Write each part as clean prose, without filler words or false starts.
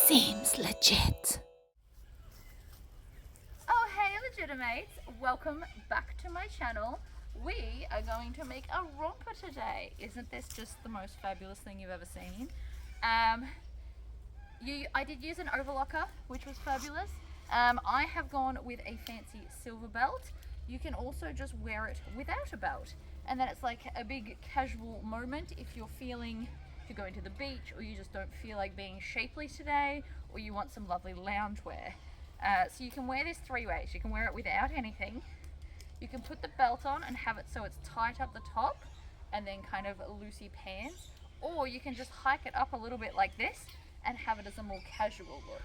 Seems legit. Oh hey legitimates, welcome back to my channel. We are going to make a romper today. Isn't this just the most fabulous thing you've ever seen? I did use an overlocker, which was fabulous. I have gone with a fancy silver belt. You can also just wear it without a belt, and then it's like a big casual moment if you're going to the beach, or you just don't feel like being shapely today, or you want some lovely loungewear. So you can wear this three ways. You can wear it without anything. You can put the belt on and have it so it's tight up the top and then kind of loosey pants, or you can just hike it up a little bit like this and have it as a more casual look.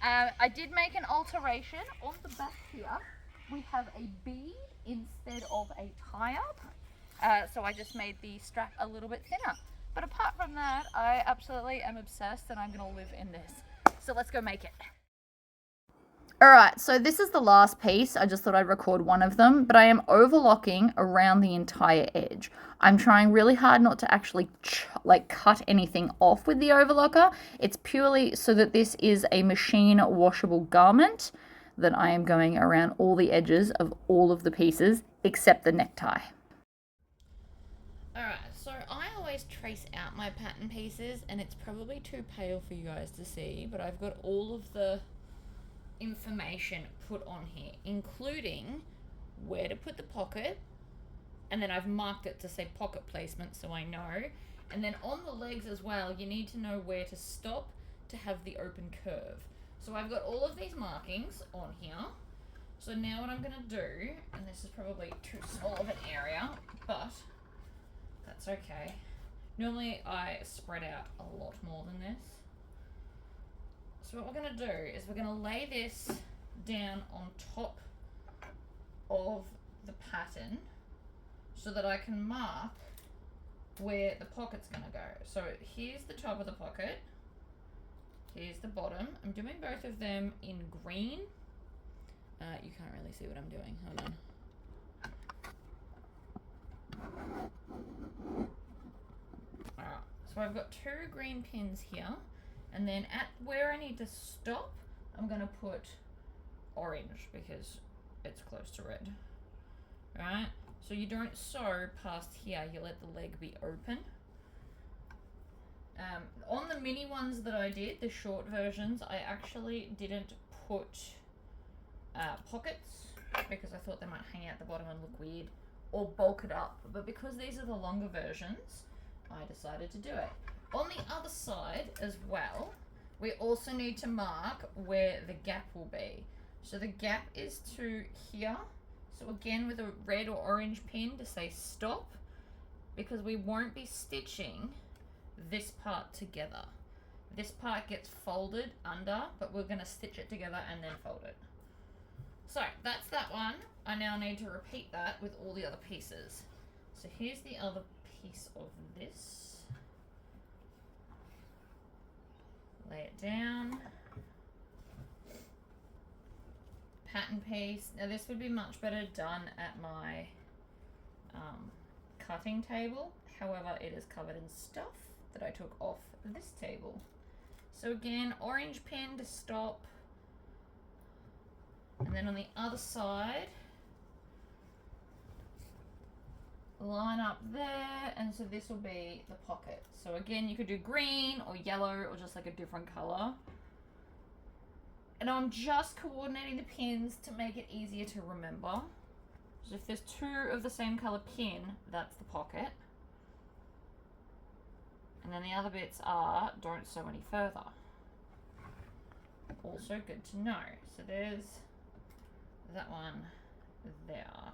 I did make an alteration. On the back here we have a bead instead of a tie-up, so I just made the strap a little bit thinner. But apart from that, I absolutely am obsessed and I'm gonna live in this. So let's go make it. Alright, so this is the last piece. I just thought I'd record one of them, but I am overlocking around the entire edge. I'm trying really hard not to actually cut anything off with the overlocker. It's purely so that this is a machine washable garment that I am going around all the edges of all of the pieces except the necktie. Alright, so I always trace out my pattern pieces, and it's probably too pale for you guys to see, but I've got all of the information put on here, including where to put the pocket, and then I've marked it to say pocket placement so I know. And then on the legs as well, you need to know where to stop to have the open curve. So I've got all of these markings on here. So now what I'm going to do, and this is probably too small of an area, but that's okay. Normally I spread out a lot more than this. So what we're going to do is we're going to lay this down on top of the pattern so that I can mark where the pocket's going to go. So here's the top of the pocket. Here's the bottom. I'm doing both of them in green. You can't really see what I'm doing. Hold on. Alright, so I've got two green pins here. And then at where I need to stop, I'm going to put orange because it's close to red. Right? So you don't sew past here, you let the leg be open. On the mini ones that I did, the short versions, I actually didn't put pockets because I thought they might hang out the bottom and look weird, or bulk it up. But because these are the longer versions, I decided to do it. On the other side as well, we also need to mark where the gap will be. So the gap is to here. So again with a red or orange pin to say stop, because we won't be stitching this part together. This part gets folded under, but we're going to stitch it together and then fold it. So that's that one. I now need to repeat that with all the other pieces. So here's the other piece of this. Lay it down. Pattern piece. Now this would be much better done at my cutting table. However, it is covered in stuff that I took off this table. So again, orange pin to stop. And then on the other side, line up there, and so this will be the pocket. So again, you could do green or yellow or just like a different color. And I'm just coordinating the pins to make it easier to remember. So if there's two of the same color pin, that's the pocket. And then the other bits are don't sew any further. Also good to know. So there's that one there.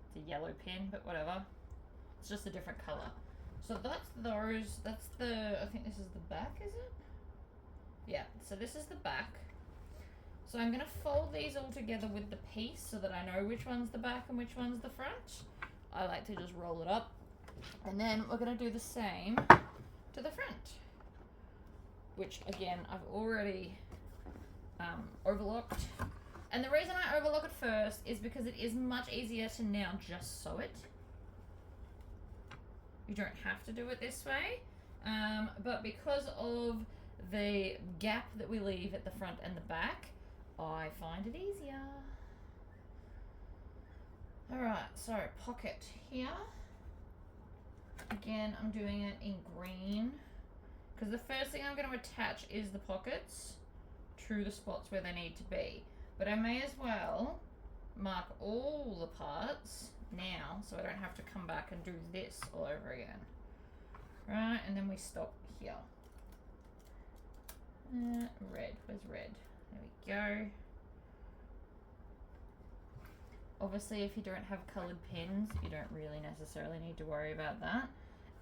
It's a yellow pin, but whatever. It's just a different color. So that's those. That's the, I think this is the back, is it? Yeah, so this is the back. So I'm going to fold these all together with the piece so that I know which one's the back and which one's the front. I like to just roll it up. And then we're going to do the same to the front, which again, I've already overlocked. And the reason I overlock it first is because it is much easier to now just sew it. You don't have to do it this way. but because of the gap that we leave at the front and the back, I find it easier. Alright, so pocket here. Again, I'm doing it in green because the first thing I'm going to attach is the pockets to the spots where they need to be. But I may as well mark all the parts now so I don't have to come back and do this all over again. Right, and then we stop here. Red, where's red? There we go. Obviously, if you don't have coloured pins, you don't really necessarily need to worry about that.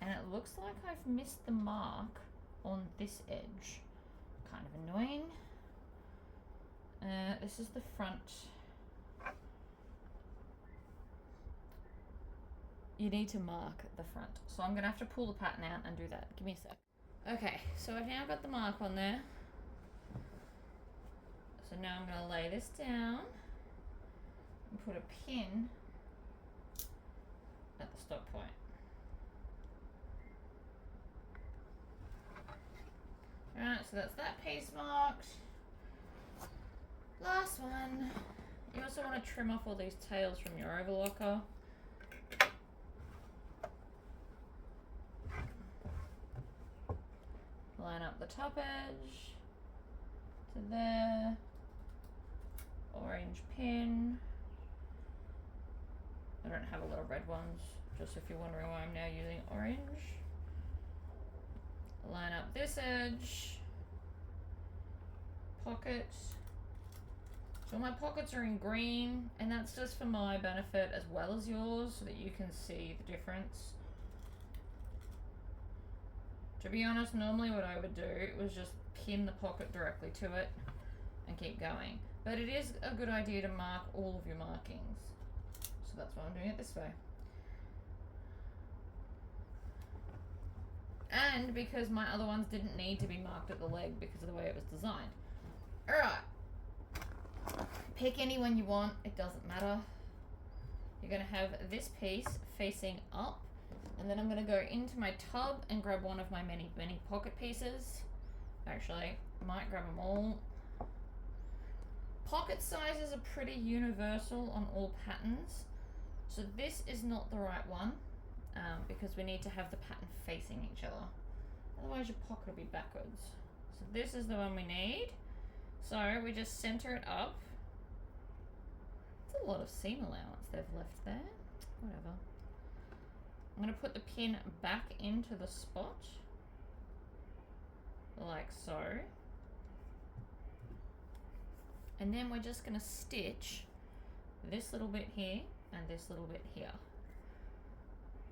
And it looks like I've missed the mark on this edge. Kind of annoying. This is the front. You need to mark the front. So I'm going to have to pull the pattern out and do that. Give me a sec. Okay, so I've now got the mark on there. So now I'm going to lay this down and put a pin at the stop point. Right, so that's that piece marked. Last one. You also want to trim off all these tails from your overlocker. Line up the top edge to there. Orange pin. I don't have a lot of red ones, just if you're wondering why I'm now using orange. Line up this edge. Pocket. So my pockets are in green, and that's just for my benefit as well as yours, so that you can see the difference. To be honest, normally what I would do was just pin the pocket directly to it and keep going. But it is a good idea to mark all of your markings. So that's why I'm doing it this way. And because my other ones didn't need to be marked at the leg because of the way it was designed. Alright. Pick any one you want, it doesn't matter. You're going to have this piece facing up. And then I'm going to go into my tub and grab one of my many pocket pieces. Actually, I might grab them all. Pocket sizes are pretty universal on all patterns. So this is not the right one because we need to have the pattern facing each other. Otherwise your pocket will be backwards. So this is the one we need. So we just center it up. It's a lot of seam allowance they've left there. Whatever. I'm going to put the pin back into the spot, like so. And then we're just going to stitch this little bit here and this little bit here.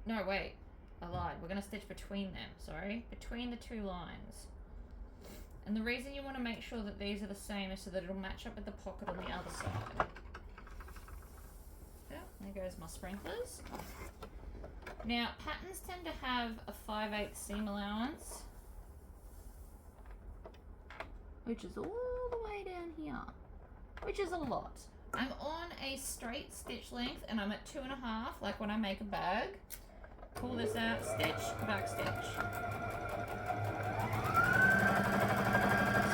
No, wait, I lied. We're going to stitch between them, sorry, between the two lines. And the reason you want to make sure that these are the same is so that it'll match up with the pocket on the other side. Yeah, there goes my sprinklers. Now, patterns tend to have a 5/8 seam allowance, which is all the way down here, which is a lot. I'm on a straight stitch length and I'm at 2.5, like when I make a bag. Pull this out, stitch, back stitch.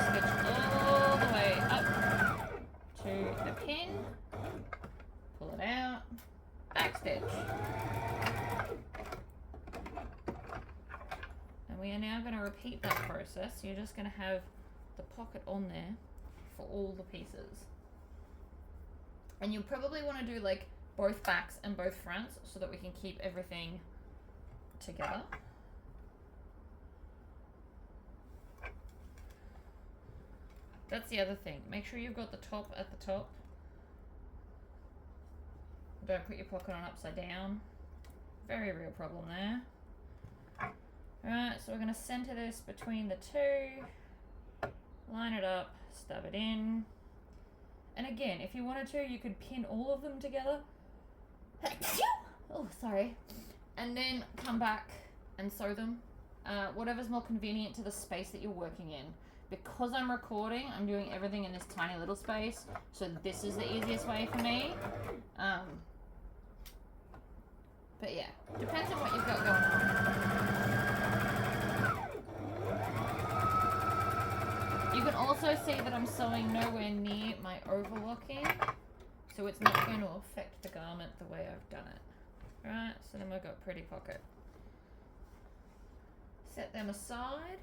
Stitch all the way up to the pin, pull it out, back stitch. We are now going to repeat that process. You're just going to have the pocket on there for all the pieces. And you'll probably want to do like both backs and both fronts so that we can keep everything together. That's the other thing. Make sure you've got the top at the top. Don't put your pocket on upside down. Very real problem there. Alright, so we're going to center this between the two, line it up, stab it in. And again, if you wanted to, you could pin all of them together. Oh, sorry. And then come back and sew them. Whatever's more convenient to the space that you're working in. Because I'm recording, I'm doing everything in this tiny little space. So this is the easiest way for me. But yeah, depends on what you've got going on. also see that I'm sewing nowhere near my overlocking, so it's not going to affect the garment the way I've done it. Right, so then we've got pretty pocket. Set them aside.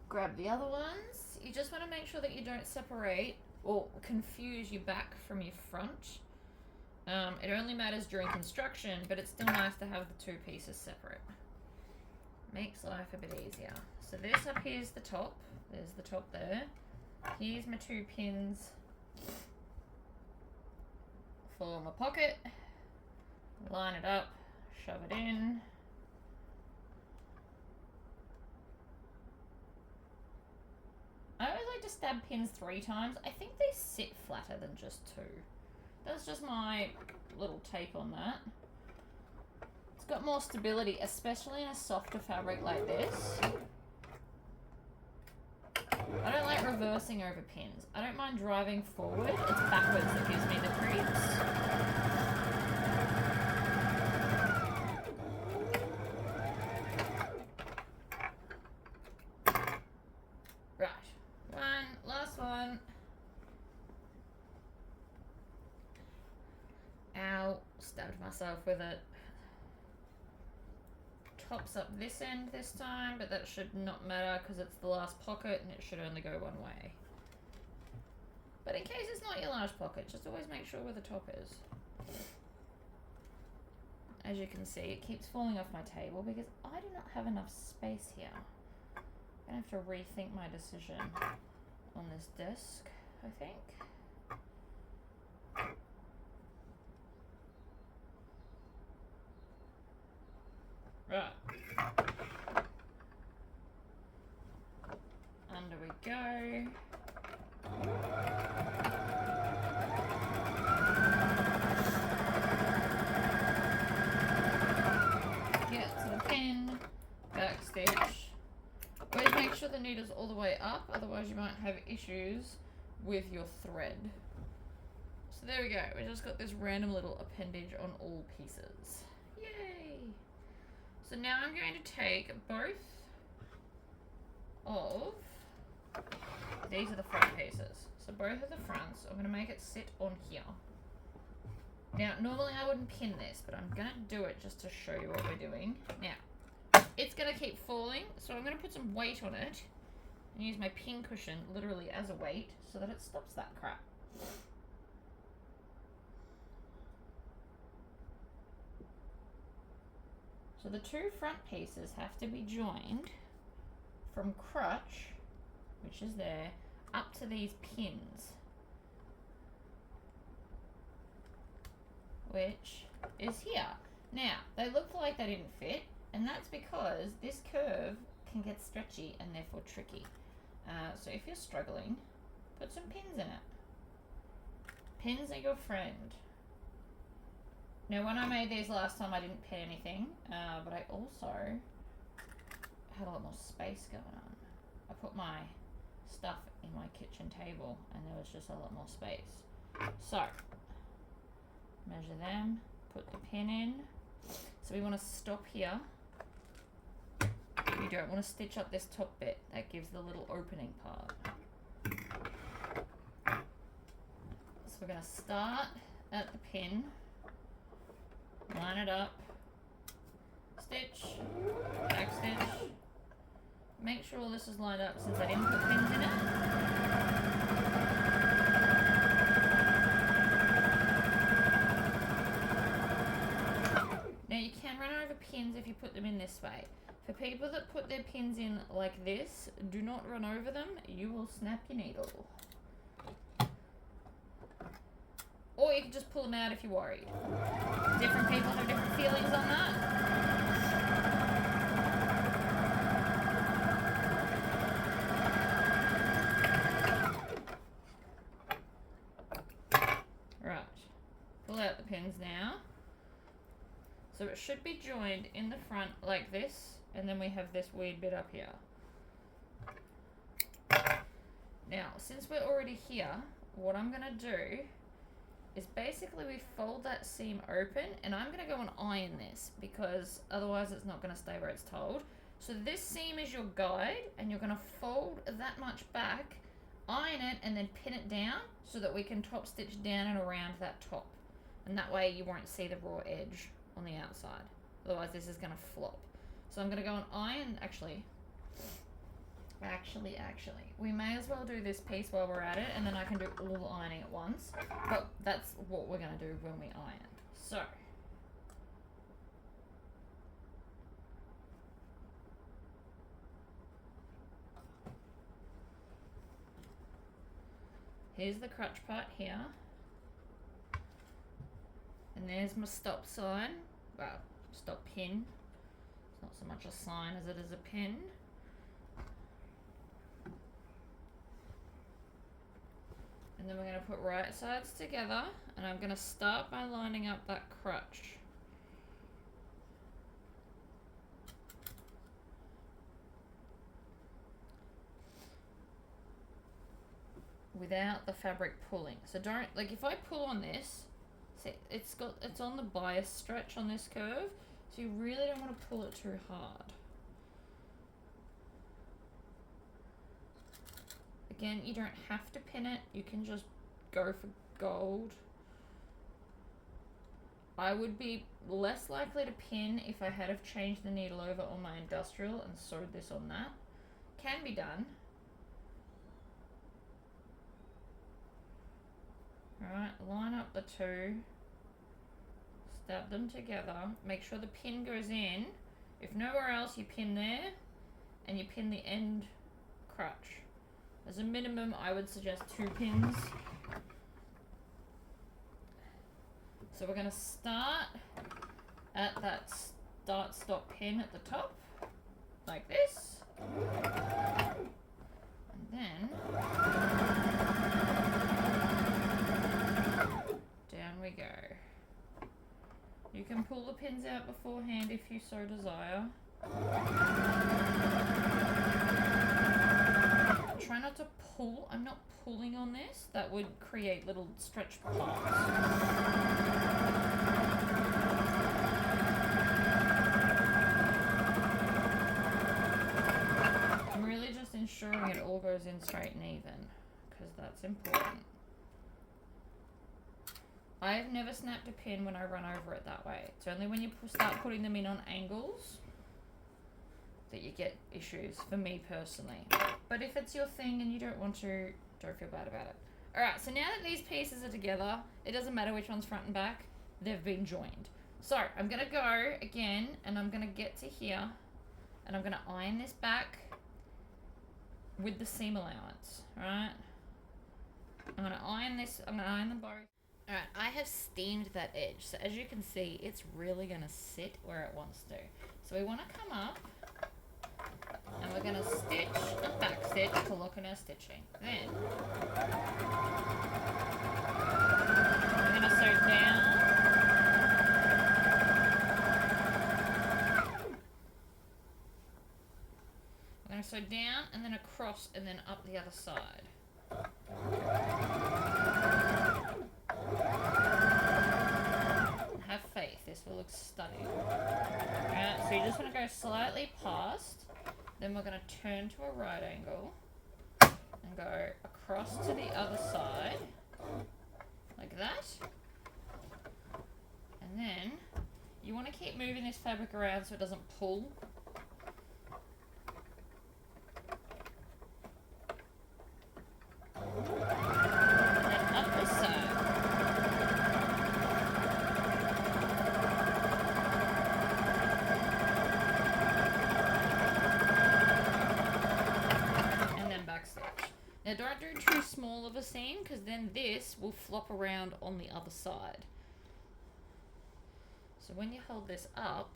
Grab the other ones. You just want to make sure that you don't separate or confuse your back from your front. It only matters during construction, but it's still nice to have the two pieces separate. Makes life a bit easier. So this up here is the top. There's the top there. Here's my 2 pins for my pocket. Line it up, shove it in. I always like to stab pins 3 times. I think they sit flatter than just 2. That's just my little take on that. It's got more stability, especially in a softer fabric like this. I don't like reversing over pins. I don't mind driving forward. It's backwards that gives me the creeps. Right. Last one. Ow, stabbed myself with it. Tops up this end this time, but that should not matter because it's the last pocket and it should only go one way. But in case it's not your last pocket, just always make sure where the top is. As you can see, it keeps falling off my table because I do not have enough space here. I'm going to have to rethink my decision on this desk, I think. Right. Under we go. Get to the pin, back stitch. Always make sure the needle's all the way up, otherwise you might have issues with your thread. So there we go. We just got this random little appendage on all pieces. Yay! So now I'm going to take both of these are the front pieces. So both of the fronts, I'm going to make it sit on here. Now, normally I wouldn't pin this, but I'm going to do it just to show you what we're doing. Now, it's going to keep falling, so I'm going to put some weight on it and use my pin cushion literally as a weight so that it stops that crap. So the 2 front pieces have to be joined from crutch, which is there, up to these pins, which is here. Now, they look like they didn't fit, and that's because this curve can get stretchy and therefore tricky. So if you're struggling, put some pins in it. Pins are your friend. Now, when I made these last time, I didn't pin anything, but I also had a lot more space going on. I put my stuff in my kitchen table, and there was just a lot more space. So, measure them, put the pin in. So we want to stop here. You don't want to stitch up this top bit. That gives the little opening part. So we're going to start at the pin. Line it up, stitch, back stitch. Make sure all this is lined up since I didn't put pins in it. Now you can run over pins if you put them in this way. For people that put their pins in like this, do not run over them, you will snap your needle. Or you can just pull them out if you're worried. Different people have different feelings on that. Right. Pull out the pins now. So it should be joined in the front like this, and then we have this weird bit up here. Now, since we're already here, what I'm going to do is basically we fold that seam open, and I'm going to go and iron this because otherwise it's not going to stay where it's told. So this seam is your guide, and you're going to fold that much back iron it and then pin it down so that we can top stitch down and around that top. And that way you won't see the raw edge on the outside. Otherwise this is going to flop. So I'm going to go and iron, actually, we may as well do this piece while we're at it, and then I can do all the ironing at once. But that's what we're going to do when we iron. So, here's the crutch part here. And there's my stop sign. Well, stop pin. It's not so much a sign as it is a pin. And then we're going to put right sides together, and I'm going to start by lining up that crutch. Without the fabric pulling. So don't, like, if I pull on this, see, it's on the bias stretch on this curve, so you really don't want to pull it too hard. Again, you don't have to pin it, you can just go for gold. I would be less likely to pin if I had have changed the needle over on my industrial and sewed this on that. Can be done. Alright, line up the two, stab them together, make sure the pin goes in. If nowhere else, you pin there, and you pin the end crutch. As a minimum, I would suggest 2 pins. So we're going to start at that start-stop pin at the top, like this. And then down we go. You can pull the pins out beforehand if you so desire. Try not to pull. I'm not pulling on this. That would create little stretch parts. I'm really just ensuring it all goes in straight and even, because that's important. I've never snapped a pin when I run over it that way. It's only when you start putting them in on angles that you get issues, for me personally. But if it's your thing and you don't want to, don't feel bad about it. Alright, so now that these pieces are together, it doesn't matter which one's front and back, they've been joined. So, I'm going to go again, and I'm going to get to here, and I'm going to iron this back with the seam allowance, alright? I'm going to iron this, I'm going to iron them both. Alright, I have steamed that edge, so as you can see, it's really going to sit where it wants to. So we want to come up, and we're going to stitch a back stitch to lock in our stitching. Then we're going to sew down. We're going to sew down and then across and then up the other side. Have faith, this will look stunning. Alright, so you just want to go slightly past. Then we're going to turn to a right angle and go across to the other side, like that. And then you want to keep moving this fabric around so it doesn't pull. And then up this side. Now don't do too small of a seam, because then this will flop around on the other side. So when you hold this up,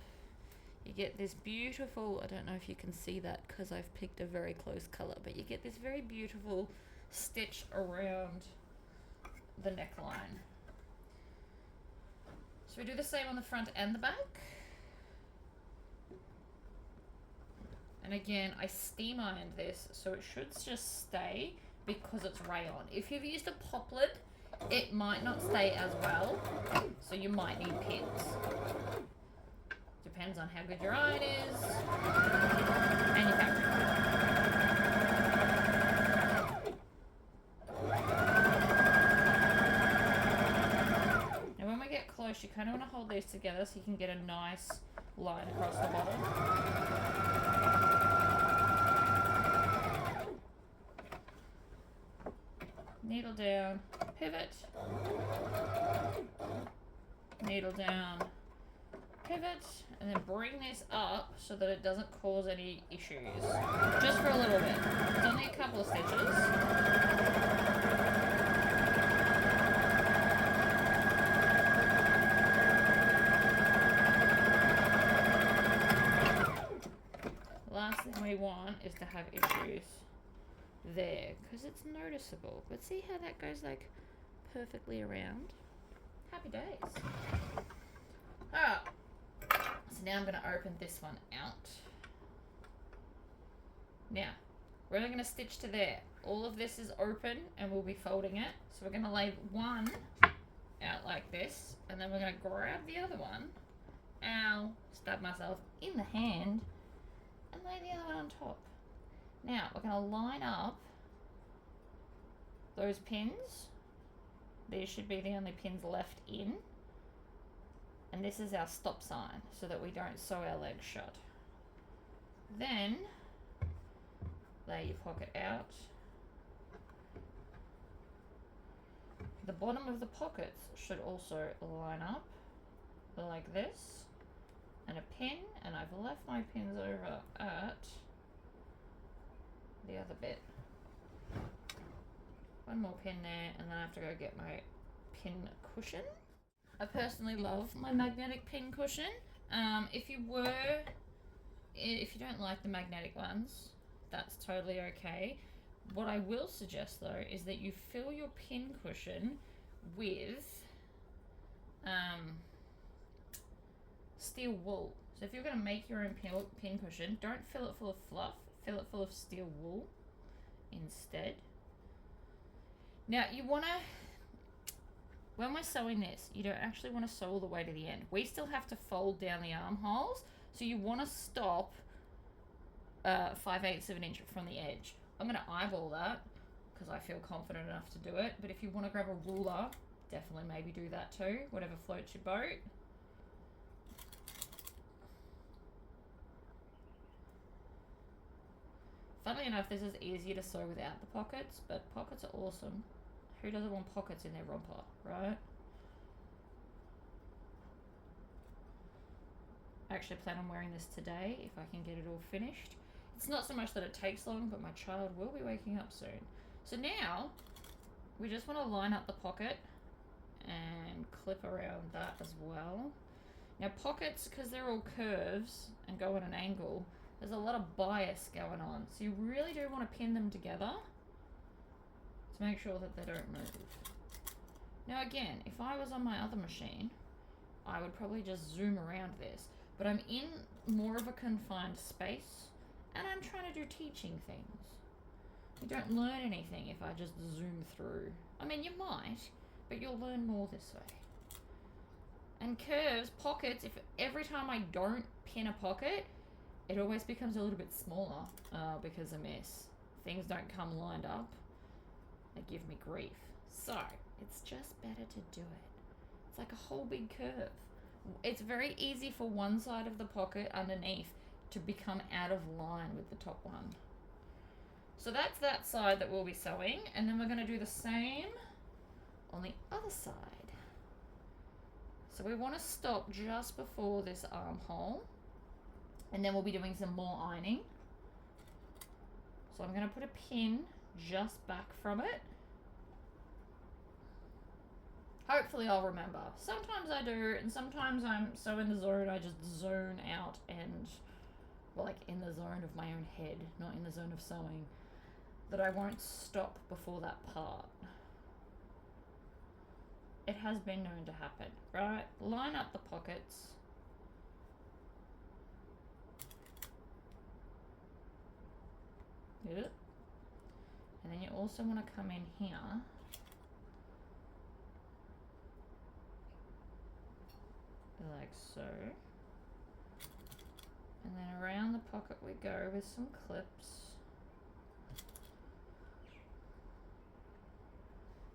you get this beautiful, I don't know if you can see that because I've picked a very close color, but you get this very beautiful stitch around the neckline. So we do the same on the front and the back. And again, I steam ironed this, so it should just stay because it's rayon. If you've used a poplet, it might not stay as well, so you might need pins. Depends on how good your iron is and your fabric. kind of want to hold these together so you can get a nice line across the bottom. Needle down, pivot, needle down, pivot, and then bring this up so that it doesn't cause any issues. Just for a little bit. It's only a couple of stitches. Last thing we want is to have issues there, because it's noticeable. But see how that goes like perfectly around? Happy days. Alright, so now I'm going to open this one out. Now, we're only going to stitch to there. All of this is open and we'll be folding it. So we're going to lay one out like this, and then we're going to grab the other one. Ow, stab myself in the hand, and lay the other one on top. Now, we're going to line up those pins. These should be the only pins left in. And this is our stop sign, so that we don't sew our legs shut. Then, lay your pocket out. The bottom of the pockets should also line up like this. And a pin, and I've left my pins over at the other bit. One more pin there, and then I have to go get my pin cushion. I personally love my magnetic pin cushion. If you don't like the magnetic ones, that's totally okay. What I will suggest though is that you fill your pin cushion with steel wool. So if you're going to make your own pin cushion, don't fill it full of fluff, fill it full of steel wool instead. Now you want to, when we're sewing this, you don't actually want to sew all the way to the end. We still have to fold down the armholes, so you want to stop 5/8 of an inch from the edge. I'm going to eyeball that because I feel confident enough to do it, but if you want to grab a ruler, definitely maybe do that too, whatever floats your boat. Funnily enough, this is easier to sew without the pockets, but pockets are awesome. Who doesn't want pockets in their romper, right? I actually plan on wearing this today if I can get it all finished. It's not so much that it takes long, but my child will be waking up soon. So now, we just want to line up the pocket and clip around that as well. Now pockets, because they're all curves and go at an angle, there's a lot of bias going on. So you really do want to pin them together to make sure that they don't move. Now again, if I was on my other machine, I would probably just zoom around this. But I'm in more of a confined space, and I'm trying to do teaching things. You don't learn anything if I just zoom through. I mean, you might, but you'll learn more this way. And curves, pockets, if every time I don't pin a pocket, it always becomes a little bit smaller because I miss. Things don't come lined up. They give me grief. So, it's just better to do it. It's like a whole big curve. It's very easy for one side of the pocket underneath to become out of line with the top one. So that's that side that we'll be sewing, and then we're going to do the same on the other side. So we want to stop just before this armhole, and then we'll be doing some more ironing. So I'm going to put a pin just back from it. Hopefully I'll remember. Sometimes I do, and sometimes I'm so in the zone I just zone out and, well, like in the zone of my own head, not in the zone of sewing, that I won't stop before that part. It has been known to happen, right? Line up the pockets. Good. And then you also want to come in here like so. And then around the pocket we go with some clips.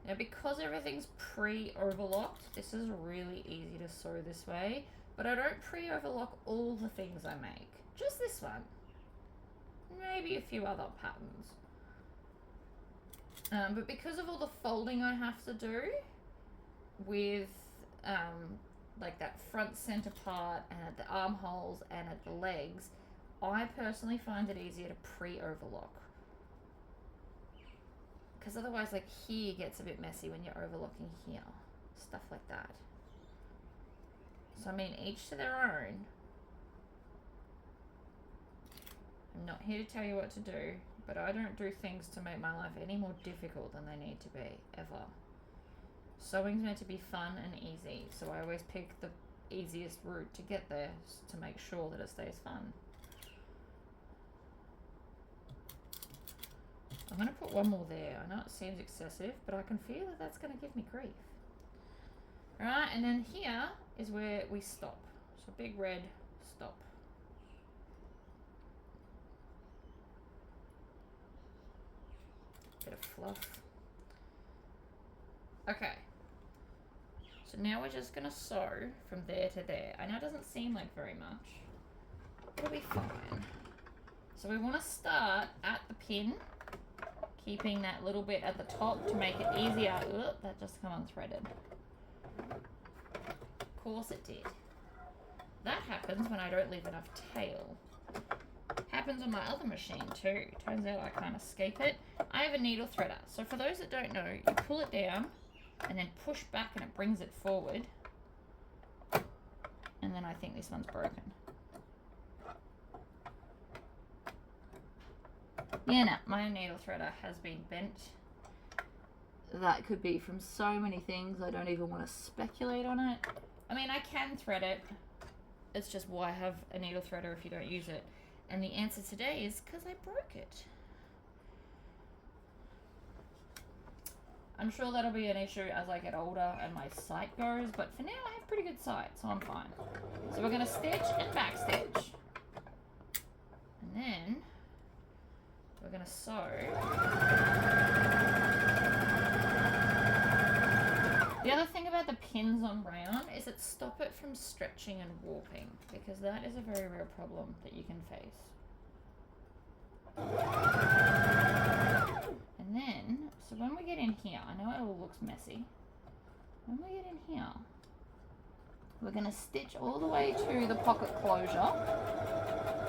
Now because everything's pre-overlocked, this is really easy to sew this way, but I don't pre-overlock all the things I make. Just this one. Maybe a few other patterns. But because of all the folding I have to do with like that front center part and at the armholes and at the legs, I personally find it easier to pre-overlock. Because otherwise, like, here gets a bit messy when you're overlocking here. Stuff like that. So, I mean, each to their own. I'm not here to tell you what to do, but I don't do things to make my life any more difficult than they need to be, ever. Sewing's meant to be fun and easy, so I always pick the easiest route to get there to make sure that it stays fun. I'm going to put one more there. I know it seems excessive, but I can feel that that's going to give me grief. Alright, and then here is where we stop. So big red stop. Bit of fluff. Okay. So now we're just going to sew from there to there. I know it doesn't seem like very much. It'll be fine. So we want to start at the pin, keeping that little bit at the top to make it easier. Ugh, that just come unthreaded. Of course it did. That happens when I don't leave enough tail. Happens on my other machine too. Turns out I can't escape it. I have a needle threader. So for those that don't know, you pull it down and then push back and it brings it forward. And then I think this one's broken. Yeah, no, my needle threader has been bent. That could be from so many things. I don't even want to speculate on it. I mean, I can thread it. It's just why have a needle threader if you don't use it? And the answer today is because I broke it. I'm sure that'll be an issue as I get older and my sight goes, but for now I have pretty good sight, so I'm fine. So we're going to stitch and back stitch. And then we're going to sew. The other thing about the pins on rayon is that stop it from stretching and warping, because that is a very rare problem that you can face. And then, so when we get in here, I know it all looks messy. When we get in here, we're going to stitch all the way to the pocket closure,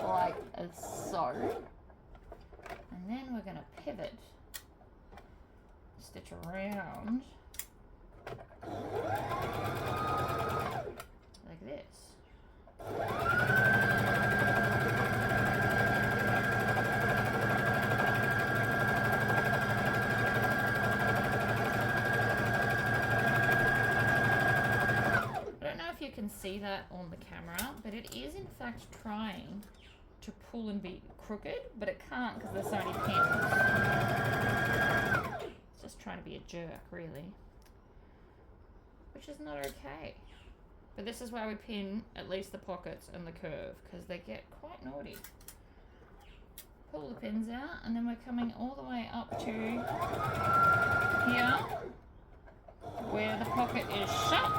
like so. And then we're going to pivot, stitch around like this. I don't know if you can see that on the camera, but it is in fact trying to pull and be crooked, but it can't because there's so many pins. It's just trying to be a jerk, really. Which is not okay. But this is why we pin at least the pockets and the curve, because they get quite naughty. Pull the pins out, and then we're coming all the way up to here, where the pocket is shut.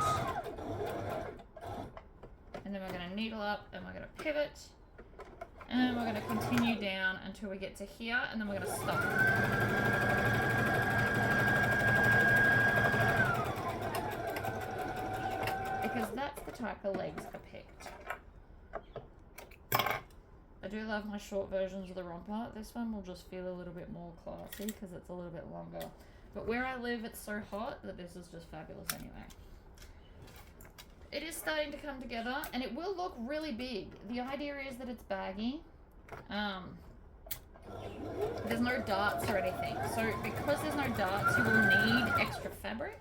And then we're going to needle up, and we're going to pivot, and we're going to continue down until we get to here, and then we're going to stop. Because that's the type of legs I picked. I do love my short versions of the romper. This one will just feel a little bit more classy because it's a little bit longer. But where I live, it's so hot that this is just fabulous anyway. It is starting to come together, and it will look really big. The idea is that it's baggy. There's no darts or anything. So because there's no darts, you will need extra fabric.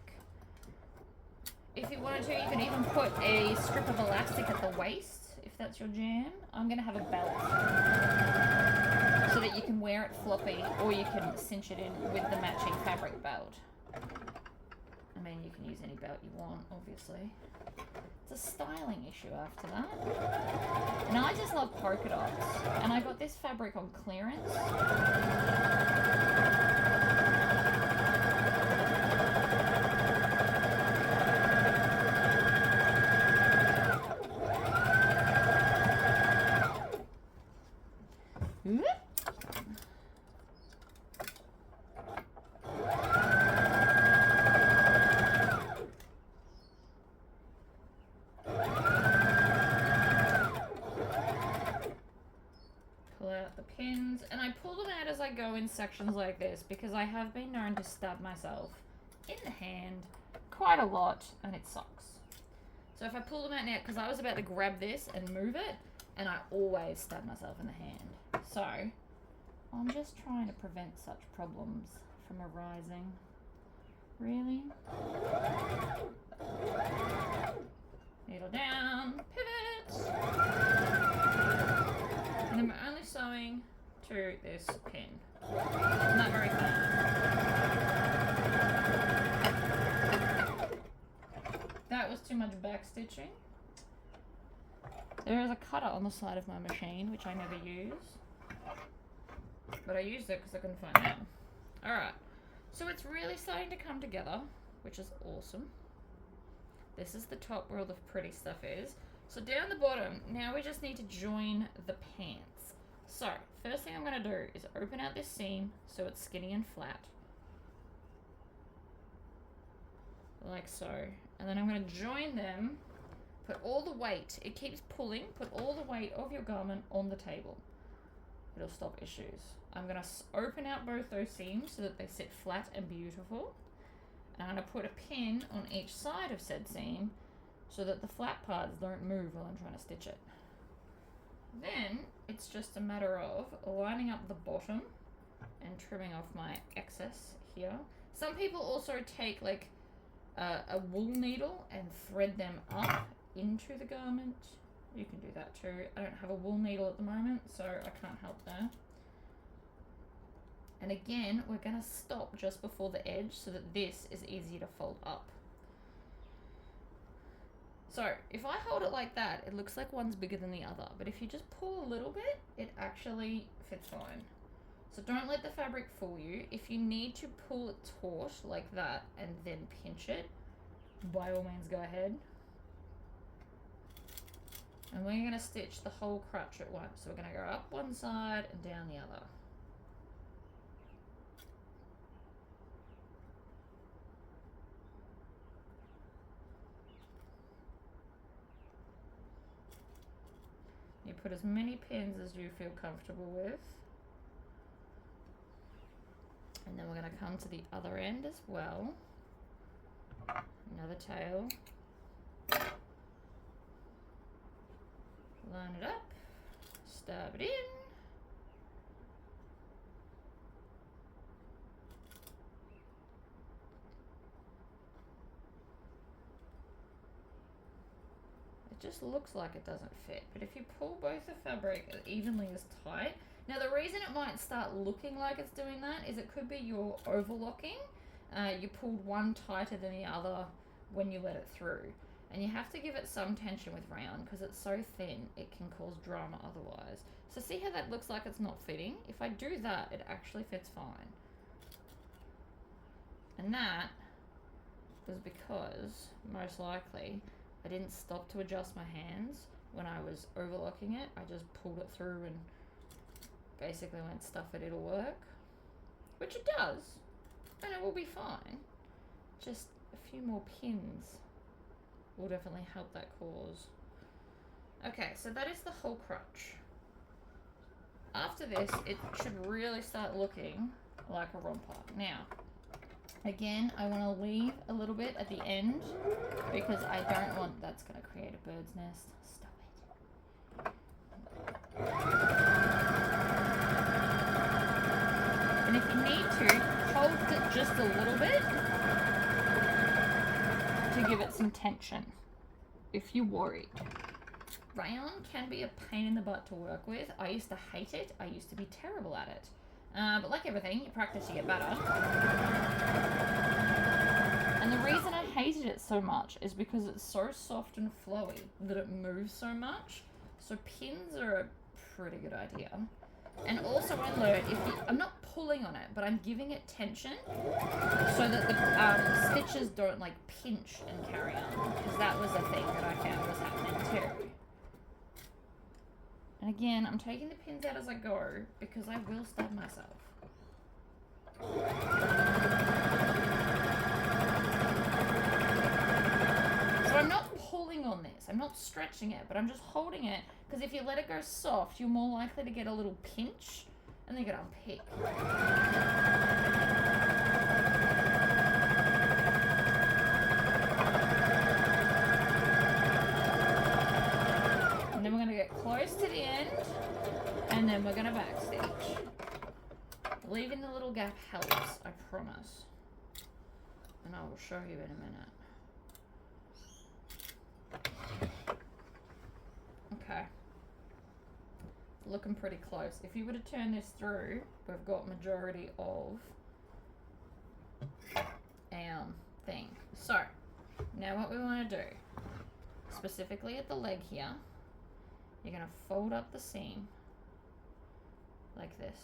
If you wanted to, you can even put a strip of elastic at the waist, if that's your jam. I'm going to have a belt so that you can wear it floppy, or you can cinch it in with the matching fabric belt. I mean, you can use any belt you want, obviously. It's a styling issue after that. And I just love polka dots. And I got this fabric on clearance. as I go in sections like this because I have been known to stab myself in the hand quite a lot and it sucks. So if I pull them out now, because I was about to grab this and move it, and I always stab myself in the hand. So I'm just trying to prevent such problems from arising. Really? Needle down, pivot. And then we're only sewing to this pin. Not very far. That was too much back stitching. There is a cutter on the side of my machine, which I never use. But I used it because I couldn't find it. Alright, so it's really starting to come together, which is awesome. This is the top where all the pretty stuff is. So down the bottom, now we just need to join the pants. So, first thing I'm going to do is open out this seam so it's skinny and flat. Like so. And then I'm going to join them, put all the weight, it keeps pulling, put all the weight of your garment on the table. It'll stop issues. I'm going to open out both those seams so that they sit flat and beautiful. And I'm going to put a pin on each side of said seam so that the flat parts don't move while I'm trying to stitch it. Then it's just a matter of lining up the bottom and trimming off my excess here. Some people also take like a wool needle and thread them up into the garment. You can do that too. I don't have a wool needle at the moment, so I can't help there. And again, we're going to stop just before the edge so that this is easier to fold up. So if I hold it like that, it looks like one's bigger than the other. But if you just pull a little bit, it actually fits fine. So don't let the fabric fool you. If you need to pull it taut like that and then pinch it, by all means go ahead. And we're going to stitch the whole crutch at once. So we're going to go up one side and down the other. You put as many pins as you feel comfortable with. And then we're going to come to the other end as well. Another tail. Line it up. Stab it in. It just looks like it doesn't fit, but if you pull both the fabric evenly as tight, now the reason it might start looking like it's doing that is it could be you're overlocking. You pulled one tighter than the other when you let it through, and you have to give it some tension with rayon because it's so thin it can cause drama otherwise. So see how that looks like it's not fitting? If I do that, it actually fits fine. And that was because, most likely, I didn't stop to adjust my hands when I was overlocking it. I just pulled it through and basically went, stuff it, it'll work. Which it does, and it will be fine. Just a few more pins will definitely help that cause. Okay, so that is the whole crutch. After this, it should really start looking like a romper. Now, again, I want to leave a little bit at the end because I don't want, that's going to create a bird's nest. Stop it. And if you need to, hold it just a little bit to give it some tension if you're worried. Rayon can be a pain in the butt to work with. I used to hate it. I used to be terrible at it. But like everything, you practice, you get better. And the reason I hated it so much is because it's so soft and flowy that it moves so much. So pins are a pretty good idea. And also I learned, I'm not pulling on it, but I'm giving it tension so that the stitches don't like pinch and carry on. Because that was a thing that I found was happening too. And again, I'm taking the pins out as I go because I will stab myself. So I'm not pulling on this, I'm not stretching it, but I'm just holding it because if you let it go soft, you're more likely to get a little pinch and then you gotta unpick. And then we're gonna get close to the end, and then we're gonna backstitch. Leaving the little gap helps, I promise. And I will show you in a minute. Okay. Looking pretty close. If you were to turn this through, we've got majority of our thing. So, now what we want to do, specifically at the leg here, you're going to fold up the seam like this.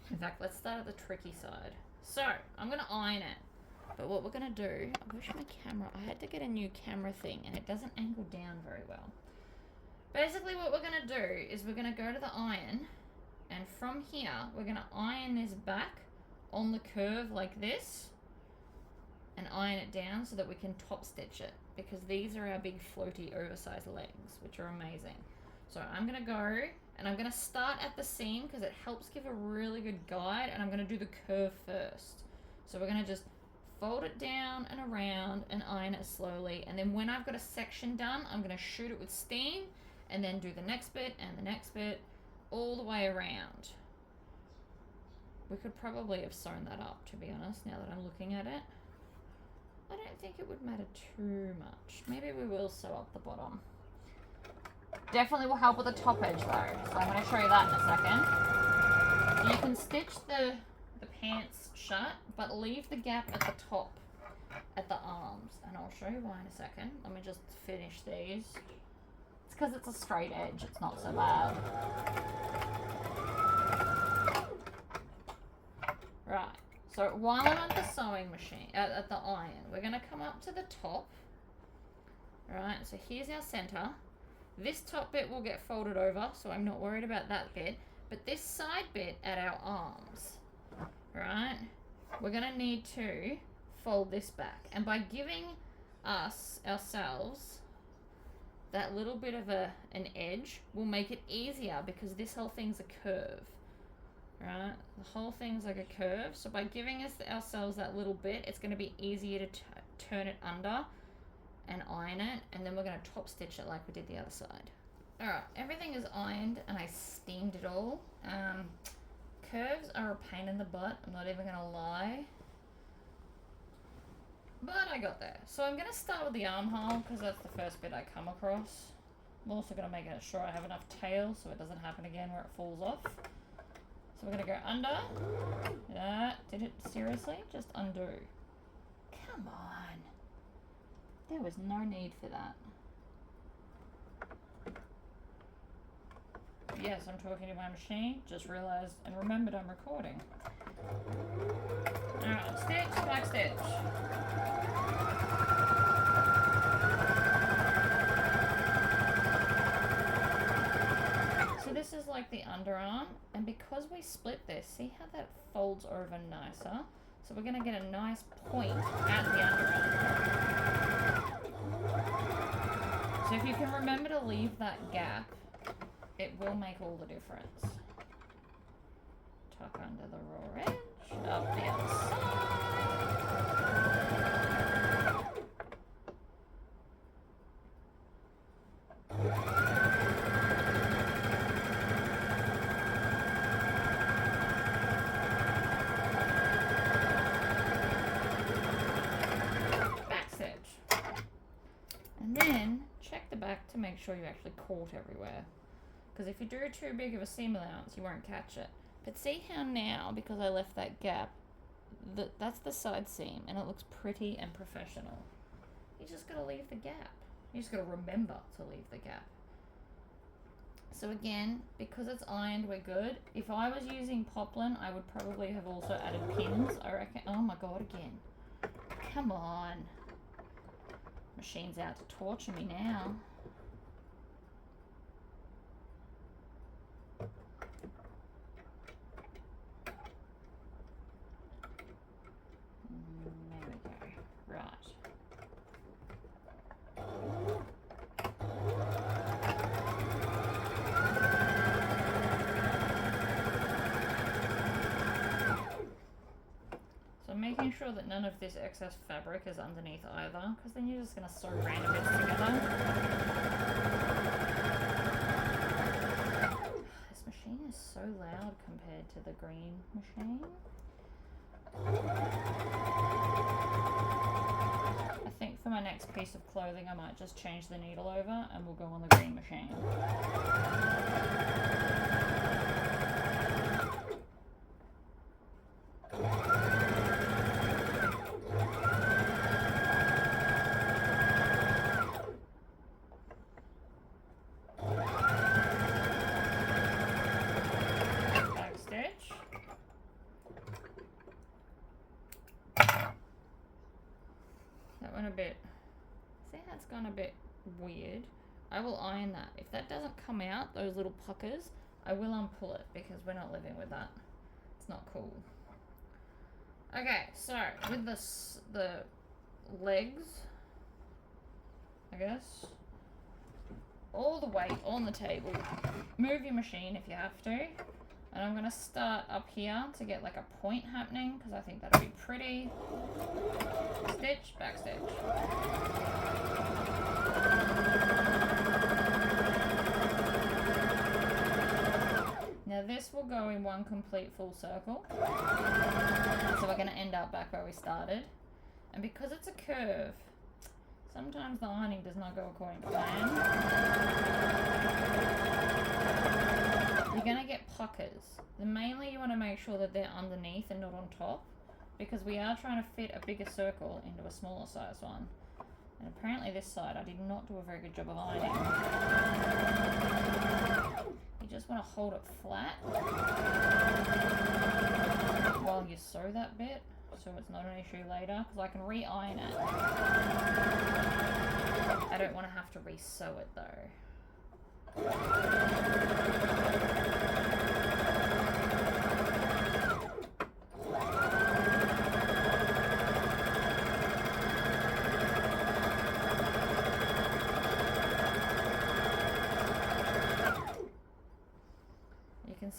In fact, let's start at the tricky side. So, I'm going to iron it. But what we're going to do, I wish my camera, I had to get a new camera thing and it doesn't angle down very well. Basically what we're going to do is we're going to go to the iron, and from here we're going to iron this back on the curve like this and iron it down so that we can top stitch it, because these are our big floaty oversized legs, which are amazing. So I'm going to go and I'm going to start at the seam because it helps give a really good guide, and I'm going to do the curve first. So we're going to just fold it down and around and iron it slowly, and then when I've got a section done, I'm going to shoot it with steam and then do the next bit and the next bit all the way around. We could probably have sewn that up, to be honest, now that I'm looking at it. I don't think it would matter too much. Maybe we will sew up the bottom. Definitely will help with the top edge though, so I'm going to show you that in a second. You can stitch the pants shut, but leave the gap at the top, at the arms, and I'll show you why in a second. Let me just finish these. It's because it's a straight edge, it's not so bad. Right, so while I'm at the sewing machine, at the iron, we're going to come up to the top. Right, so here's our center. This top bit will get folded over, so I'm not worried about that bit, but this side bit at our arms, right, we're going to need to fold this back, and by giving ourselves that little bit of an edge will make it easier, because this whole thing's a curve, right? The whole thing's like a curve, so by giving ourselves that little bit, it's going to be easier to turn it under and iron it, and then we're going to top stitch it like we did the other side. Alright, everything is ironed and I steamed it all. Curves are a pain in the butt, I'm not even going to lie. But I got there. So I'm going to start with the armhole because that's the first bit I come across. I'm also going to make sure I have enough tail so it doesn't happen again where it falls off. So we're going to go under. Did it seriously? Just undo. Come on. There was no need for that. Yes, I'm talking to my machine. Just realized and remembered I'm recording. Alright, stitch, back stitch. So this is like the underarm, and because we split this, see how that folds over nicer? So we're going to get a nice point at the underarm. So if you can remember to leave that gap, it will make all the difference. Tuck under the raw edge, up the other back stitch. And then check the back to make sure you actually caught everywhere. Because if you do too big of a seam allowance, you won't catch it. But see how now, because I left that gap, that's the side seam, and it looks pretty and professional. You just got to leave the gap. You just got to remember to leave the gap. So again, because it's ironed, we're good. If I was using poplin, I would probably have also added pins, I reckon. Oh my god, again. Come on. Machine's out to torture me now. making sure that none of this excess fabric is underneath either, because then you're just going to sew random bits together. This machine is so loud compared to the green machine. I think for my next piece of clothing I might just change the needle over and we'll go on the green machine. Gone a bit weird. I will iron that. If that doesn't come out, those little puckers, I will unpull it because we're not living with that. It's not cool. Okay, so with the legs, I guess, all the weight on the table. Move your machine if you have to. And I'm going to start up here to get like a point happening because I think that'll be pretty. Stitch, back stitch. Now this will go in one complete full circle. So we're going to end up back where we started. And because it's a curve, sometimes the ironing does not go according to plan. You're going to get puckers. Mainly you want to make sure that they're underneath and not on top, because we are trying to fit a bigger circle into a smaller size one. And apparently this side I did not do a very good job of ironing. You just want to hold it flat while you sew that bit, so it's not an issue later, because I can re-iron it. I don't want to have to re-sew it though.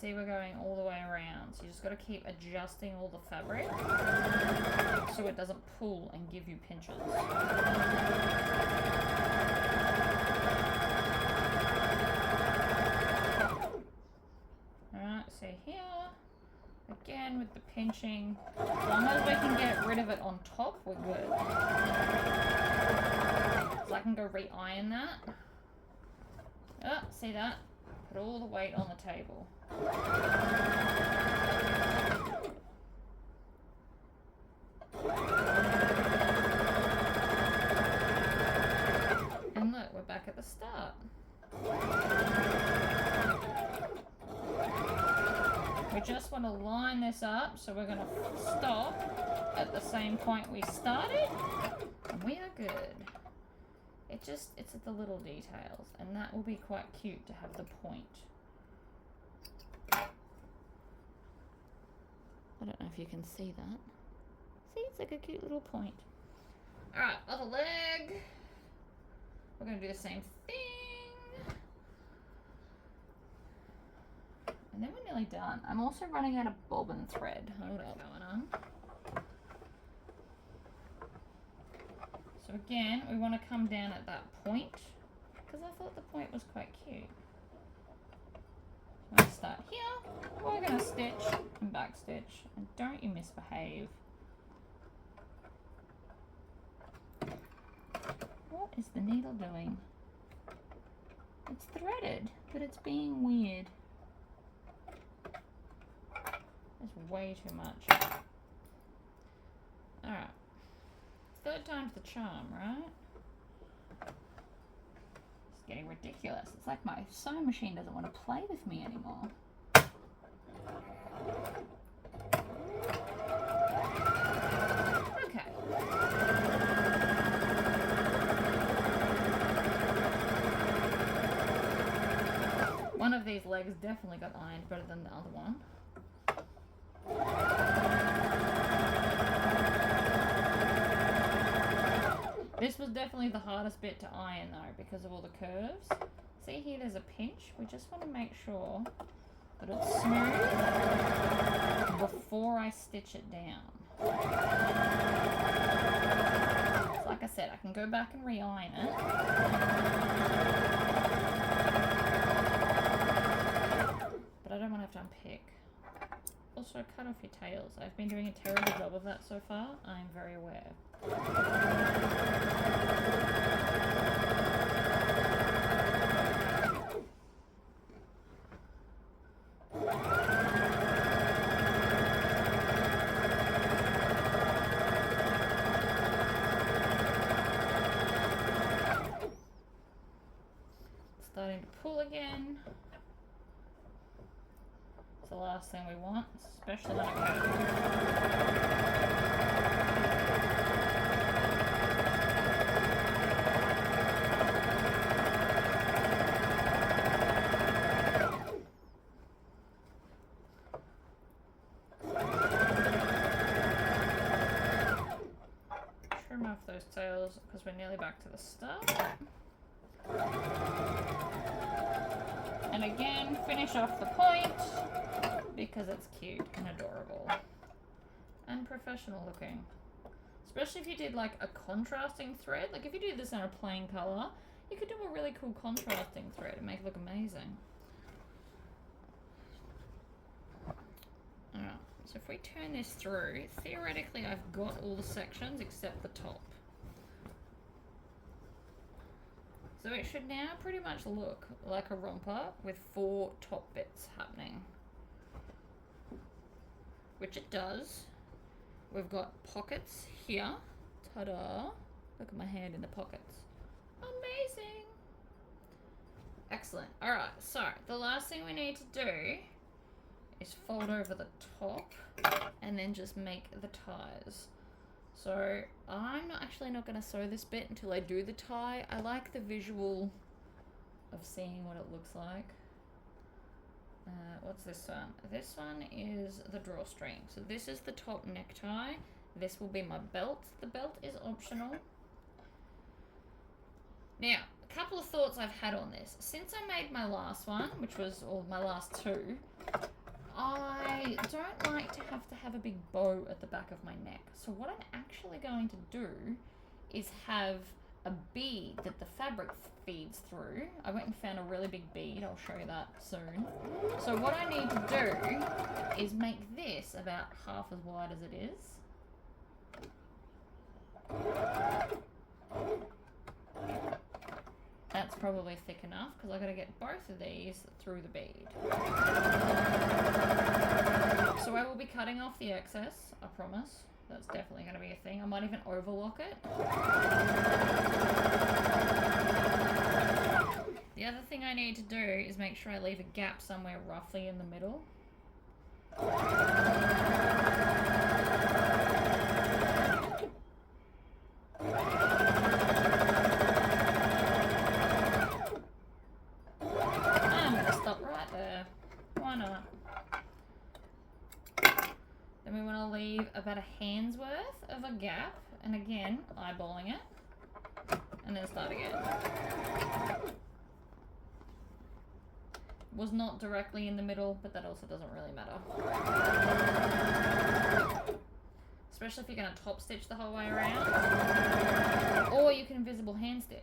See, we're going all the way around, so you just got to keep adjusting all the fabric so it doesn't pull and give you pinches. Alright, so here, again with the pinching, as long as we can get rid of it on top, we're good. So I can go re-iron that. Oh, see that? Put all the weight on the table. And look, we're back at the start. We just want to line this up, so we're going to stop at the same point we started, and we are good. It's at the little details, and that will be quite cute to have the point. I don't know if you can see that. See, it's like a cute little point. Alright, other leg. We're going to do the same thing. And then we're nearly done. I'm also running out of bobbin thread. Hold on, going on. So again, we want to come down at that point, because I thought the point was quite cute. So I'm going to start here, we're going to stitch and back stitch, and don't you misbehave. What is the needle doing? It's threaded, but it's being weird. That's way too much. Alright. Third time's the charm, right? It's getting ridiculous. It's like my sewing machine doesn't want to play with me anymore. Okay. One of these legs definitely got ironed better than the other one. This was definitely the hardest bit to iron though, because of all the curves. See here, there's a pinch. We just want to make sure that it's smooth before I stitch it down. So like I said, I can go back and re-iron it. But I don't want to have to unpick. Also, cut off your tails. I've been doing a terrible job of that so far. I'm very aware. Starting to pull again. It's the last thing we want, especially when it trim off those tails because we're nearly back to the start. And again, finish off the point because it's cute and adorable and professional looking. Especially if you did like a contrasting thread. Like if you do this in a plain color, you could do a really cool contrasting thread and make it look amazing. Alright, so if we turn this through, theoretically I've got all the sections except the top. So it should now pretty much look like a romper with 4 top bits happening. Which it does. We've got pockets here. Ta-da! Look at my hand in the pockets. Amazing! Excellent. Alright, so the last thing we need to do is fold over the top and then just make the ties. So I'm not going to sew this bit until I do the tie. I like the visual of seeing what it looks like. What's this one? This one is the drawstring. So this is the top necktie. This will be my belt. The belt is optional. Now, a couple of thoughts I've had on this. Since I made my last one, which was, or my last 2, I don't like to have a big bow at the back of my neck. So what I'm actually going to do is have a bead that the fabric feeds through. I went and found a really big bead. I'll show you that soon. So what I need to do is make this about half as wide as it is. That's probably thick enough because I've got to get both of these through the bead. So I will be cutting off the excess, I promise. That's definitely going to be a thing. I might even overlock it. The other thing I need to do is make sure I leave a gap somewhere roughly in the middle. I'm going to stop right there. Why not? Then we want to leave about a hand's worth of a gap, and again, eyeballing it, and then start again. Was not directly in the middle, but that also doesn't really matter. Especially if you're going to top stitch the whole way around. Or you can invisible hand stitch.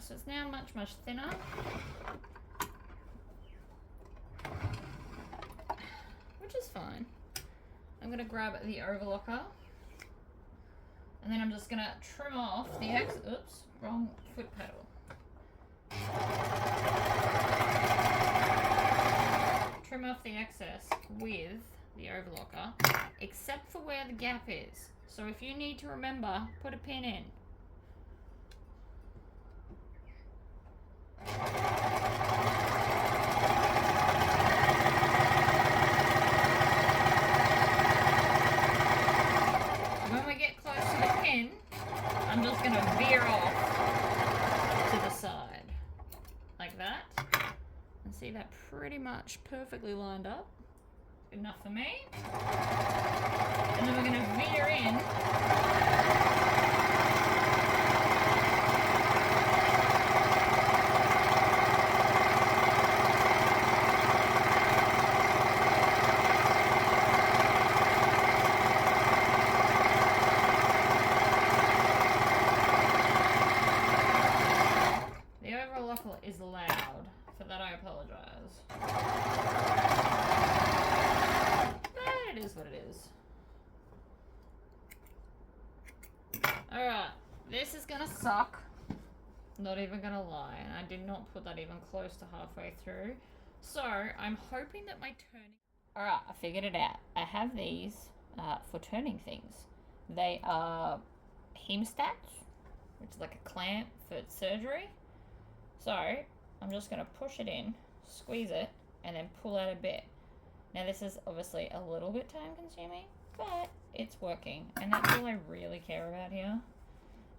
So it's now much thinner. Which is fine. I'm going to grab the overlocker. And then I'm just going to trim off the oops, wrong foot pedal. Trim off the excess with the overlocker, except for where the gap is. So if you need to remember, put a pin in. When we get close to the pin, I'm just going to veer off to the side, like that. And see that pretty much perfectly lined up. Good enough for me. And then we're going to veer in. The overlocker is loud. For that I apologize. But it is what it is. Alright, this is gonna suck. Not even gonna lie, and I did not put that even close to halfway through. So, I'm hoping that my turning... Alright, I figured it out. I have these for turning things. They are hemostats, which is like a clamp for surgery. So, I'm just going to push it in, squeeze it, and then pull out a bit. Now this is obviously a little bit time consuming, but it's working. And that's all I really care about here.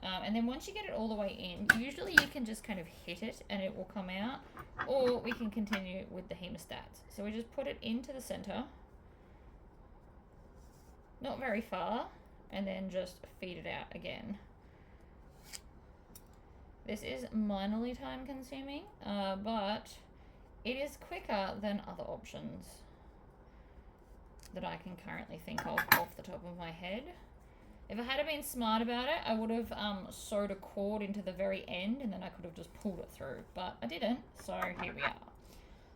And then once you get it all the way in, usually you can just kind of hit it and it will come out. Or we can continue with the hemostats. So we just put it into the center. Not very far. And then just feed it out again. This is minorly time consuming, but it is quicker than other options that I can currently think of off the top of my head. If I had been smart about it, I would have sewed a cord into the very end and then I could have just pulled it through, but I didn't, so here we are.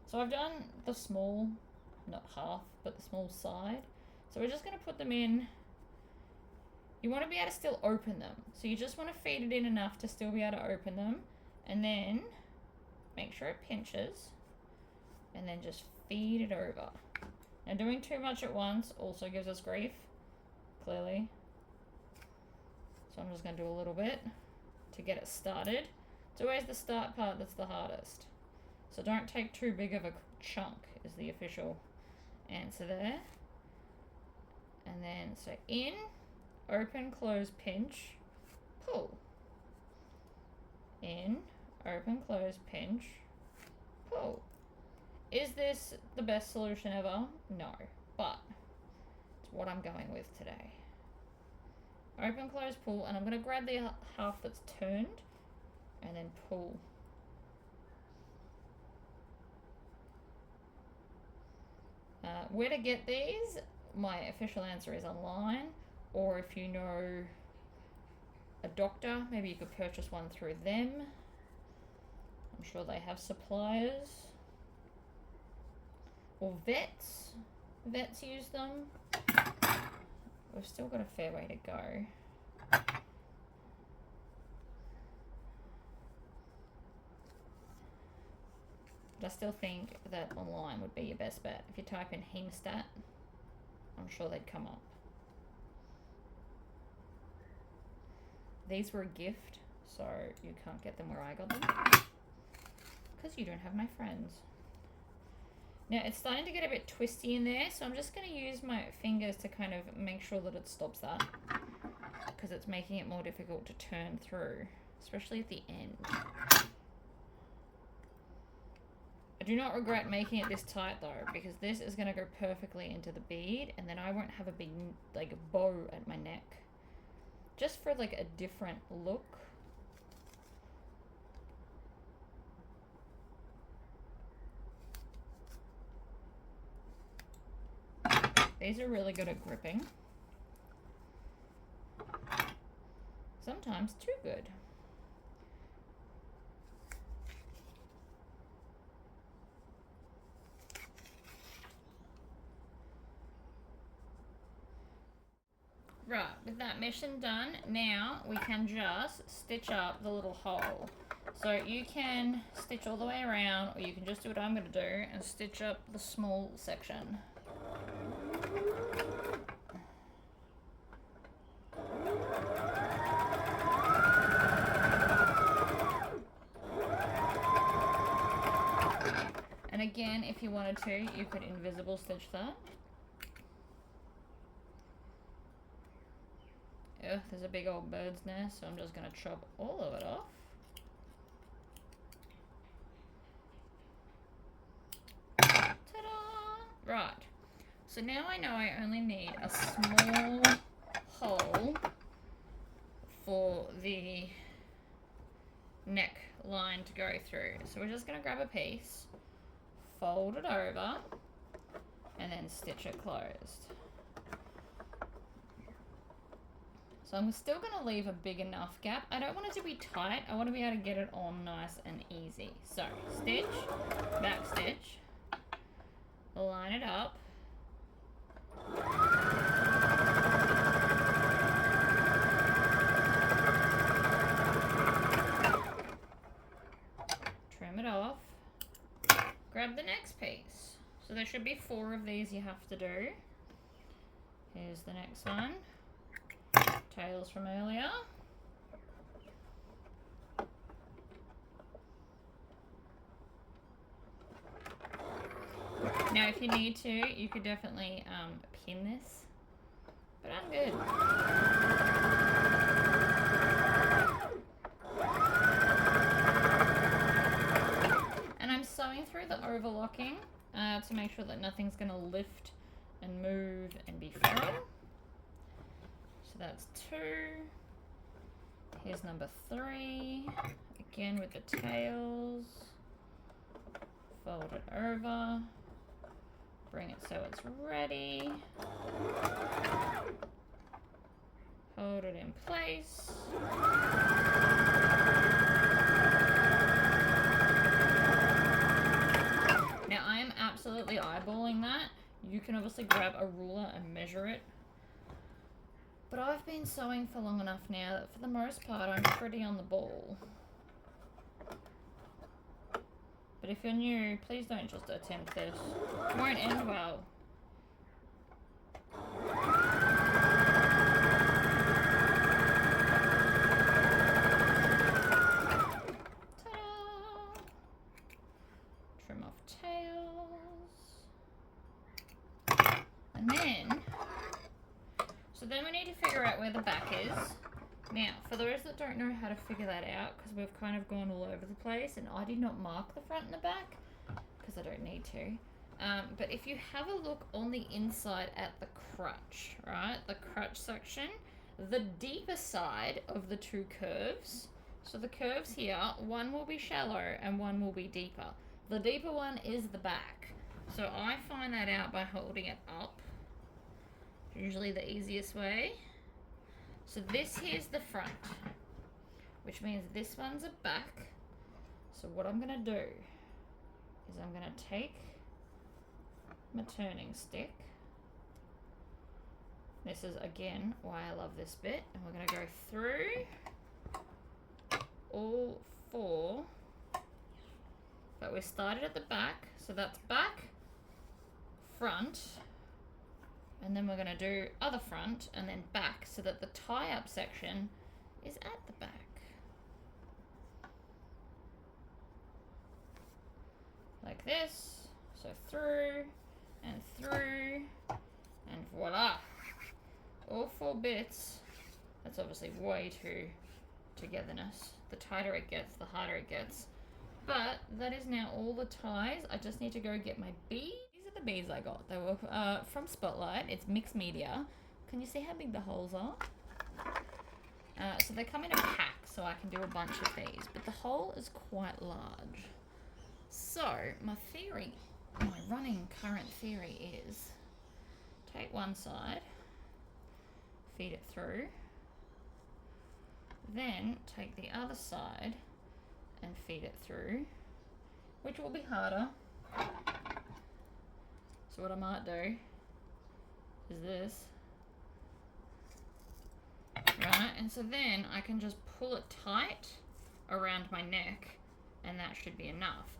So I've done the small, not half, but the small side. So we're just going to put them in. You want to be able to still open them. So you just want to feed it in enough to still be able to open them. And then make sure it pinches. And then just feed it over. Now doing too much at once also gives us grief. Clearly. So I'm just going to do a little bit to get it started. It's always the start part that's the hardest. So don't take too big of a chunk is the official answer there. And then so in. Open, close, pinch, pull. In, open, close, pinch, pull. Is this the best solution ever? No, but it's what I'm going with today. Open, close, pull, and I'm going to grab the half that's turned and then pull. Where to get these? My official answer is online. Or if you know a doctor, maybe you could purchase one through them. I'm sure they have suppliers. Or vets. Vets use them. We've still got a fair way to go. But I still think that online would be your best bet. If you type in hemostat, I'm sure they'd come up. These were a gift, so you can't get them where I got them. Because you don't have my friends. Now, it's starting to get a bit twisty in there, so I'm just going to use my fingers to kind of make sure that it stops that. Because it's making it more difficult to turn through, especially at the end. I do not regret making it this tight, though, because this is going to go perfectly into the bead, and then I won't have a big, like, bow at my neck. Just for like a different look. These are really good at gripping. Sometimes too good. Right, with that mission done, now we can just stitch up the little hole. So you can stitch all the way around, or you can just do what I'm going to do and stitch up the small section. And again, if you wanted to, you could invisible stitch that. Ugh, there's a big old bird's nest, so I'm just going to chop all of it off. Ta-da! Right, so now I know I only need a small hole for the neckline to go through. So we're just going to grab a piece, fold it over, and then stitch it closed. So I'm still going to leave a big enough gap. I don't want it to be tight. I want to be able to get it on nice and easy. So stitch, back stitch, line it up. Trim it off. Grab the next piece. So there should be 4 of these you have to do. Here's the next one. Tails from earlier. Now if you need to, you could definitely pin this, but I'm good. And I'm sewing through the overlocking to make sure that nothing's going to lift and move and be firm. So that's 2. Here's number 3. Again with the tails. Fold it over. Bring it so it's ready. Hold it in place. Now I am absolutely eyeballing that. You can obviously grab a ruler and measure it. But I've been sewing for long enough now that for the most part I'm pretty on the ball. But if you're new, please don't just attempt this. It won't end well. Ta-da! Trim off tails. And then, so then we need to figure out where the back is. Now, for those that don't know how to figure that out, because we've kind of gone all over the place, and I did not mark the front and the back, because I don't need to. But if you have a look on the inside at the crutch, right, the crutch section, the deeper side of the 2 curves, so the curves here, one will be shallow and one will be deeper. The deeper one is the back. So I find that out by holding it up, usually the easiest way. So this here's the front, which means this one's a back. So what I'm going to do is I'm going to take my turning stick. This is again why I love this bit, and we're going to go through all 4. But we started at the back, so that's back, front, and then we're going to do other front and then back, so that the tie-up section is at the back. Like this. So through and through and voila. All 4 bits. That's obviously way too togetherness. The tighter it gets, the harder it gets. But that is now all the ties. I just need to go get my beads. The beads I got. They were from Spotlight. It's mixed media. Can you see how big the holes are? So they come in a pack, so I can do a bunch of these. But the hole is quite large. So my theory, my running current theory is take one side, feed it through, then take the other side and feed it through, which will be harder. So what I might do is this, right? And so then I can just pull it tight around my neck, and that should be enough.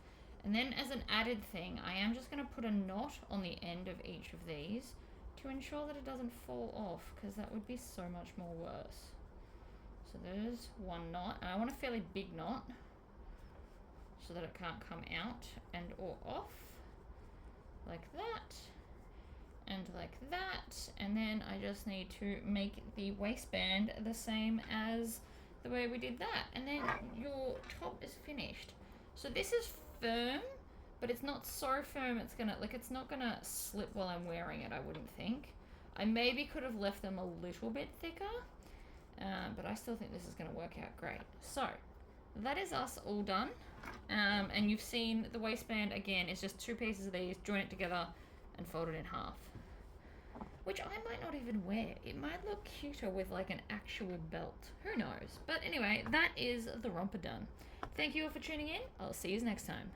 And then as an added thing, I am just going to put a knot on the end of each of these to ensure that it doesn't fall off, because that would be so much more worse. So there's one knot, and I want a fairly big knot so that it can't come out and or off. like that, and like that, and then I just need to make the waistband the same as the way we did that, and then your top is finished. So this is firm, but it's not so firm it's not gonna slip while I'm wearing it, I wouldn't think. I maybe could have left them a little bit thicker, but I still think this is gonna work out great. So that is us all done. And you've seen the waistband again is just 2 pieces of these, join it together and fold it in half, which I might not even wear. It might look cuter with like an actual belt, who knows. But anyway, that is the romper done. Thank you all for tuning in. I'll see you next time.